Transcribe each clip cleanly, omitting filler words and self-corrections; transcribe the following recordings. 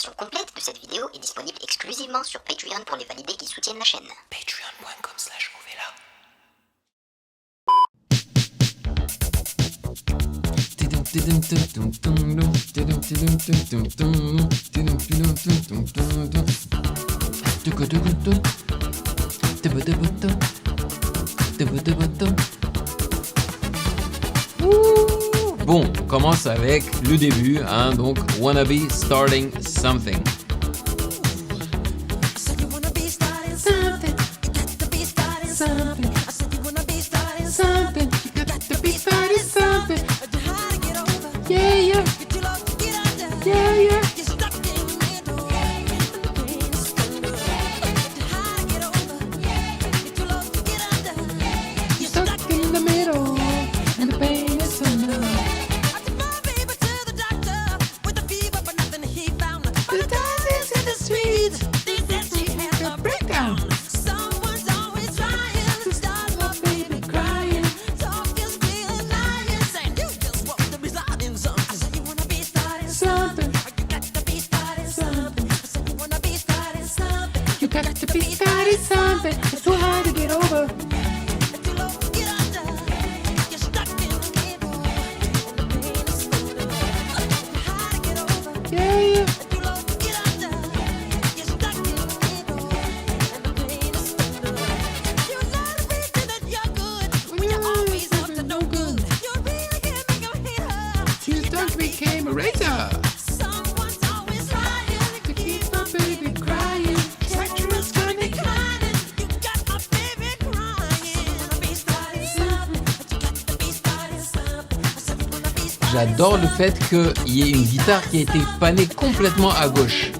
version complète de cette vidéo est disponible exclusivement sur Patreon pour les validés qui soutiennent la chaîne. Patreon.com/Ovela. Bon, on commence avec le début, hein, donc Wanna Be Starting Something. J'adore le fait qu'il y ait une guitare qui a été panée complètement à gauche.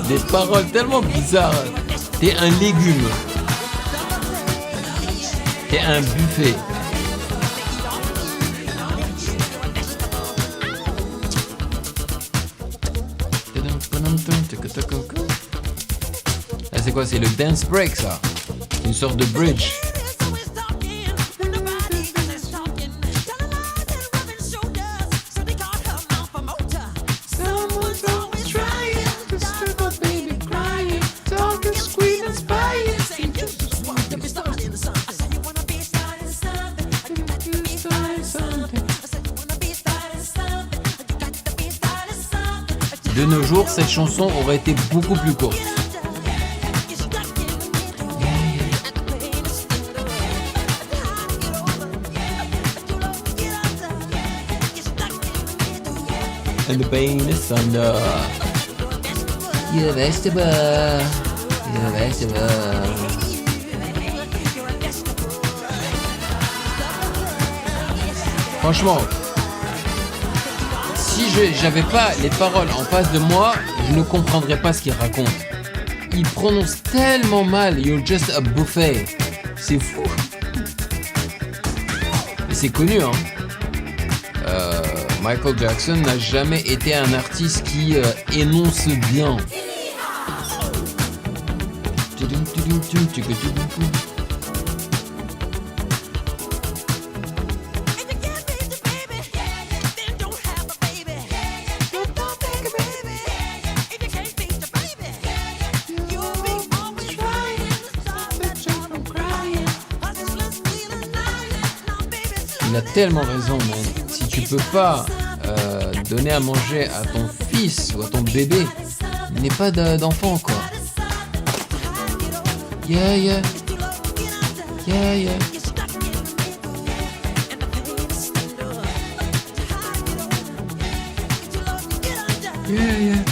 Des paroles tellement bizarres. T'es un légume. T'es un buffet. Ah, c'est quoi? C'est le dance break, ça. Une sorte de bridge. De nos jours, cette chanson aurait été beaucoup plus courte. And the pain is under. You're vegetable. You're vegetable. Franchement, si j'avais pas les paroles en face de moi, je ne comprendrais pas ce qu'il raconte. Il prononce tellement mal. You're just a buffet. C'est fou. Et c'est connu, hein. Michael Jackson n'a jamais été un artiste qui énonce bien. Il a tellement raison, man. Si tu peux pas donner à manger à ton fils ou à ton bébé, n'aie pas d'enfant, quoi. Yeah, yeah. Yeah, yeah. Yeah, yeah.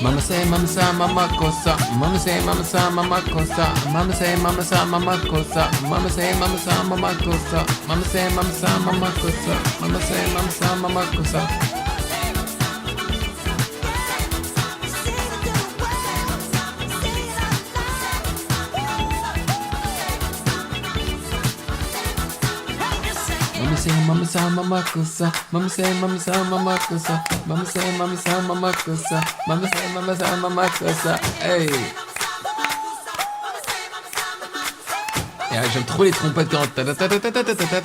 Ma Mama say mama sa mama kosa. Mama say mama sa mama kosa. Mama say mama sa mama kosa. Mama say mama sa mama kosa. Mama say mama sa mama kosa. Mama say mama sa mama kosa. Mama say mama sa mama kosa. Mama say mama sa mama kosa. Mama say mama sa mama kosa. Mama say mama sa mama kosa. Hey. Et j'aime trop les trompettes quand ta-ta-ta-ta-ta-ta-ta-ta.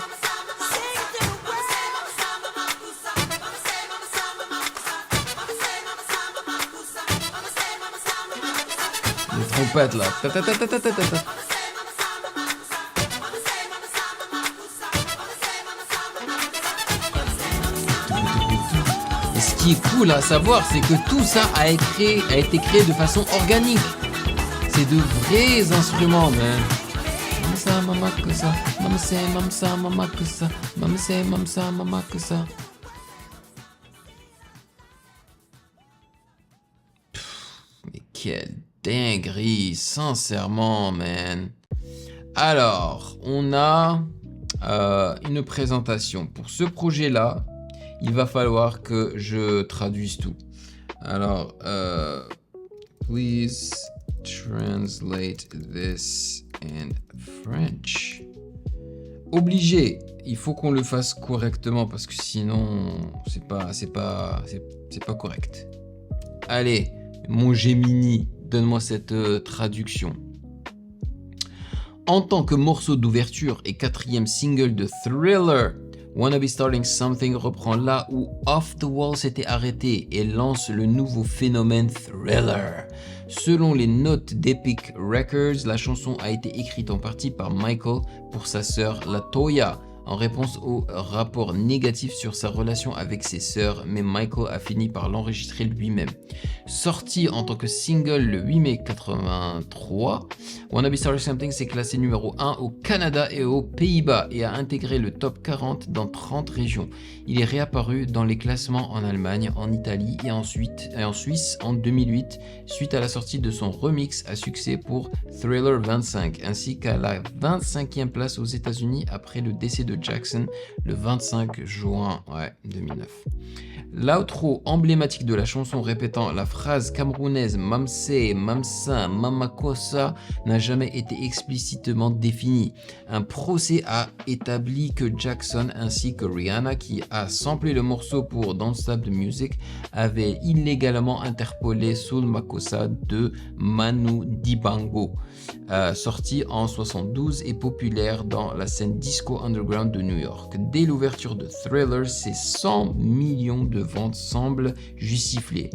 Les trompettes là. Ta-ta-ta-ta-ta-ta-ta. Et ce qui est cool à savoir, c'est que tout ça a été créé de façon organique. C'est de vrais instruments, man. Mama sa mama kosa, mama say mama sa mama kosa, mama say mama sa mama kosa. Mais quelle dinguerie, sincèrement, man. Alors, on a une présentation. Pour ce projet-là, il va falloir que je traduise tout. Alors, please translate this in French. Obligé, il faut qu'on le fasse correctement parce que sinon, c'est pas correct. Allez, mon Gemini, donne-moi cette traduction. En tant que morceau d'ouverture et quatrième single de Thriller, Wanna Be Starting Something reprend là où Off the Wall s'était arrêté et lance le nouveau phénomène Thriller. Selon les notes d'Epic Records, la chanson a été écrite en partie par Michael pour sa sœur LaToya, en réponse au rapport négatif sur sa relation avec ses sœurs, mais Michael a fini par l'enregistrer lui-même. Sorti en tant que single le 8 mai 83, Wanna Be Starting Something s'est classé numéro 1 au Canada et aux Pays-Bas et a intégré le top 40 dans 30 régions. Il est réapparu dans les classements en Allemagne, en Italie et en Suisse en 2008, suite à la sortie de son remix à succès pour Thriller 25, ainsi qu'à la 25e place aux États-Unis après le décès de Jackson le 25 juin 2009. L'outro emblématique de la chanson répétant la phrase camerounaise Mamse, Mamsa, Mamakosa n'a jamais été explicitement défini. Un procès a établi que Jackson ainsi que Rihanna, qui a samplé le morceau pour Don't Stop the Music, avaient illégalement interpolé Soul Makossa de Manu Dibango, sorti en 72 et populaire dans la scène disco underground de New York. Dès l'ouverture de Thriller, ses 100 millions de ventes semblent justifiées.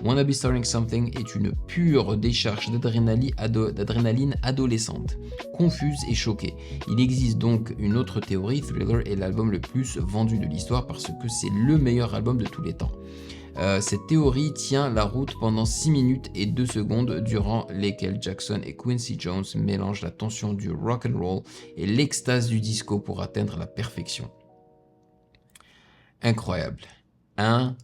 Wanna Be Starting Something est une pure décharge d'adrénaline adolescente, confuse et choquée. Il existe donc une autre théorie, Thriller est l'album le plus vendu de l'histoire parce que c'est le meilleur album de tous les temps. Cette théorie tient la route pendant 6 minutes et 2 secondes durant lesquelles Jackson et Quincy Jones mélangent la tension du rock and roll et l'extase du disco pour atteindre la perfection. Incroyable. Alors,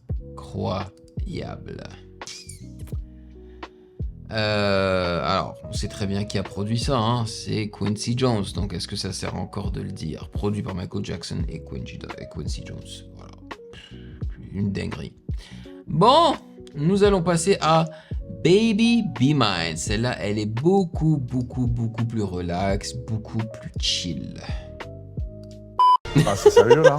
on sait très bien qui a produit ça, hein, c'est Quincy Jones. Donc, est-ce que ça sert encore de le dire? Produit par Michael Jackson et Quincy Jones. Voilà. Une dinguerie. Bon, nous allons passer à Baby Be Mine. Celle-là, elle est beaucoup plus relax, beaucoup plus chill. Ah, c'est sérieux là?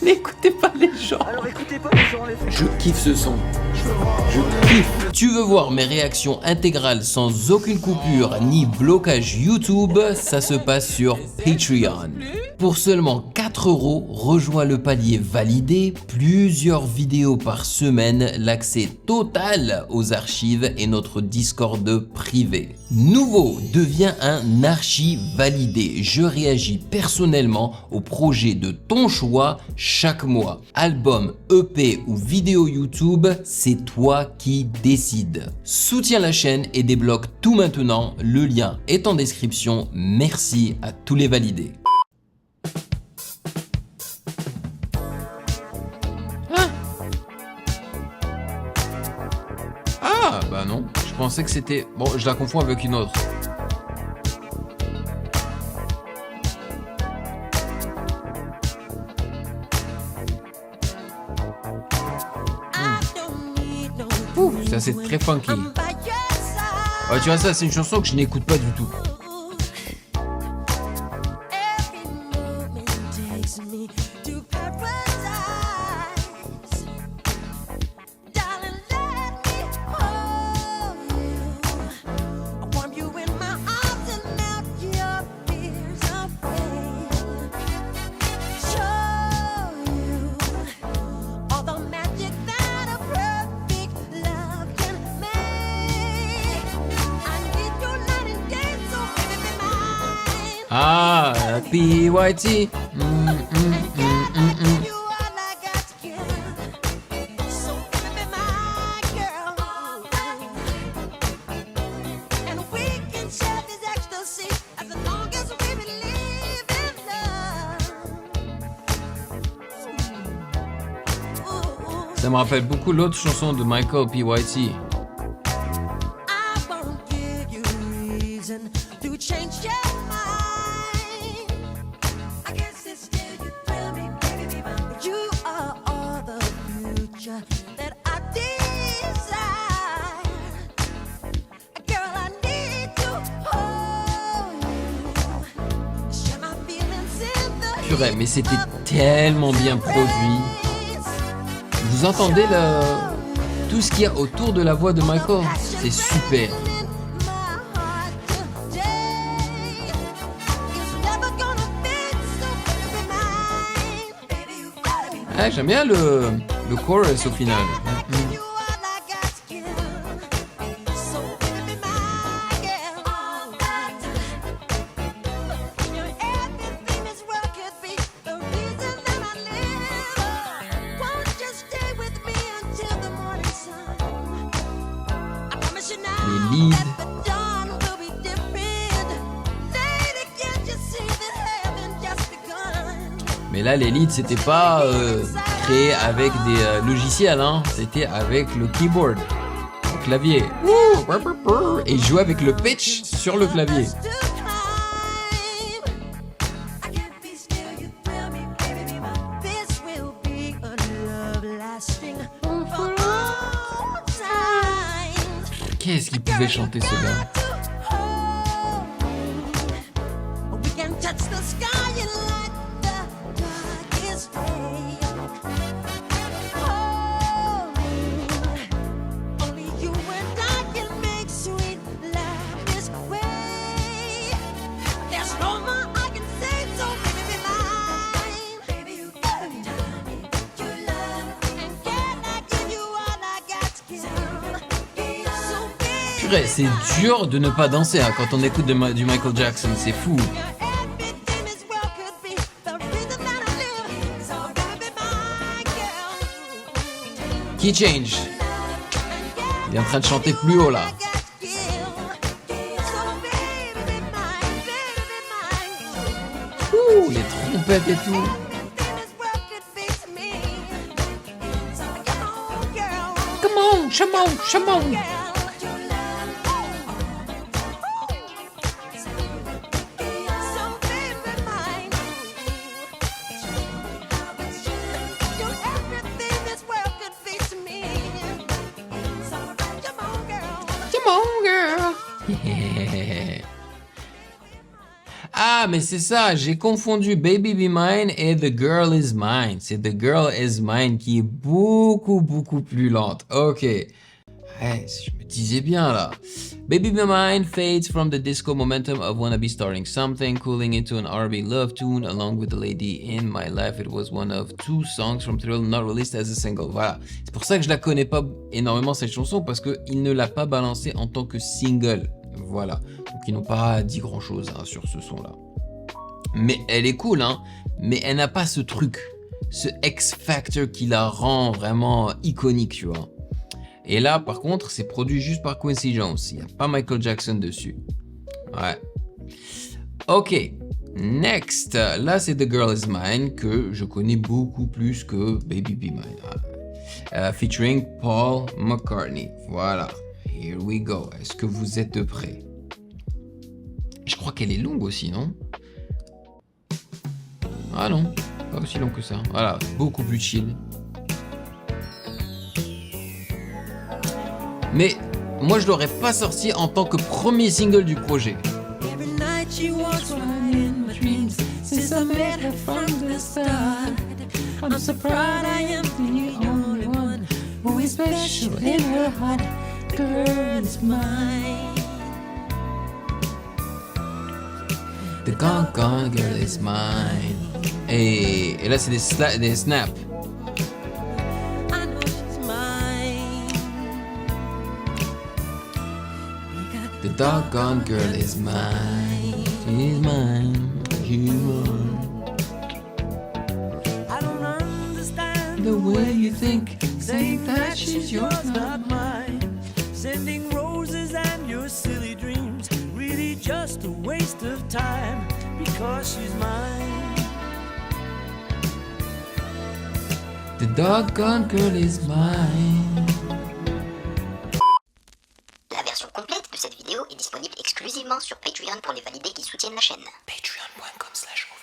N'écoutez pas les gens. Alors écoutez pas les gens, les fous. Je kiffe ce son. Je kiffe. Tu veux voir mes réactions intégrales sans aucune coupure ni blocage YouTube? Ça se passe sur Patreon. Pour seulement 4 €, rejoins le palier validé, plusieurs vidéos par semaine, l'accès total aux archives et notre Discord privé. Nouveau, deviens un archi validé. Je réagis personnellement au projet de ton choix chaque mois. Album, EP ou vidéo YouTube, c'est toi qui décides. Soutiens la chaîne et débloque tout maintenant. Le lien est en description. Merci à tous les validés. pensais que c'était... Bon, je la confonds avec une autre. Ouh, ça c'est très funky. Ouais, tu vois, ça c'est une chanson que je n'écoute pas du tout. Ah, PYT. Ça me rappelle beaucoup l'autre chanson de Michael PYT. Purée, mais c'était tellement bien produit. Vous entendez tout ce qu'il y a autour de la voix de Michael? C'est super. Ah, j'aime bien le chorus au final. Les leads. Mais là, les leads, c'était pas créé avec des logiciels, hein. C'était avec le keyboard, le clavier. Et il jouait avec le pitch sur le clavier. Qu'est-ce qu'il pouvait chanter, ce gars? C'est dur de ne pas danser hein, quand on écoute du Michael Jackson, c'est fou. Key change. Il est en train de chanter plus haut là. Ouh, les trompettes et tout. Come on, come on, come on. Ah, mais c'est ça, j'ai confondu Baby Be Mine et The Girl Is Mine. C'est The Girl Is Mine qui est beaucoup plus lente. Ok. Ouais, je me disais bien là. Baby Be Mine fades from the disco momentum of Wanna Be Starting Something, cooling into an R&B love tune along with the lady in my life. It was one of 2 songs from Thrill not released as a single. Voilà. C'est pour ça que je la connais pas énormément cette chanson parce qu'il ne l'a pas balancée en tant que single. Voilà. Donc ils n'ont pas dit grand chose hein, sur ce son là. Mais elle est cool hein. Mais elle n'a pas ce truc, ce X-Factor qui la rend vraiment iconique, tu vois. Et là, par contre, c'est produit juste par Quincy Jones. Il n'y a pas Michael Jackson dessus. Ouais. Ok. Next. Là, c'est The Girl Is Mine que je connais beaucoup plus que Baby Be Mine. Featuring Paul McCartney. Voilà. Here we go. Est-ce que vous êtes prêts? Je crois qu'elle est longue aussi, non? Ah non, pas aussi long que ça. Voilà, beaucoup plus chill. Mais moi, je l'aurais pas sorti en tant que premier single du projet. Every night she walks right in my dreams. Since I met her from the start, I'm so proud I am the only one who is special in her heart. Girl is mine. The gone girl is mine. Et là, c'est des snaps. I know she's mine. The doggone girl is mine. She's mine. She's mine. I don't understand The way you think, saying that she's yours, not mine. Sending roses and your silly dreams, really just a waste of time because she's mine. The doggone girl is mine. La version complète de cette vidéo est disponible exclusivement sur Patreon pour les validés qui soutiennent la chaîne. Patreon.com/.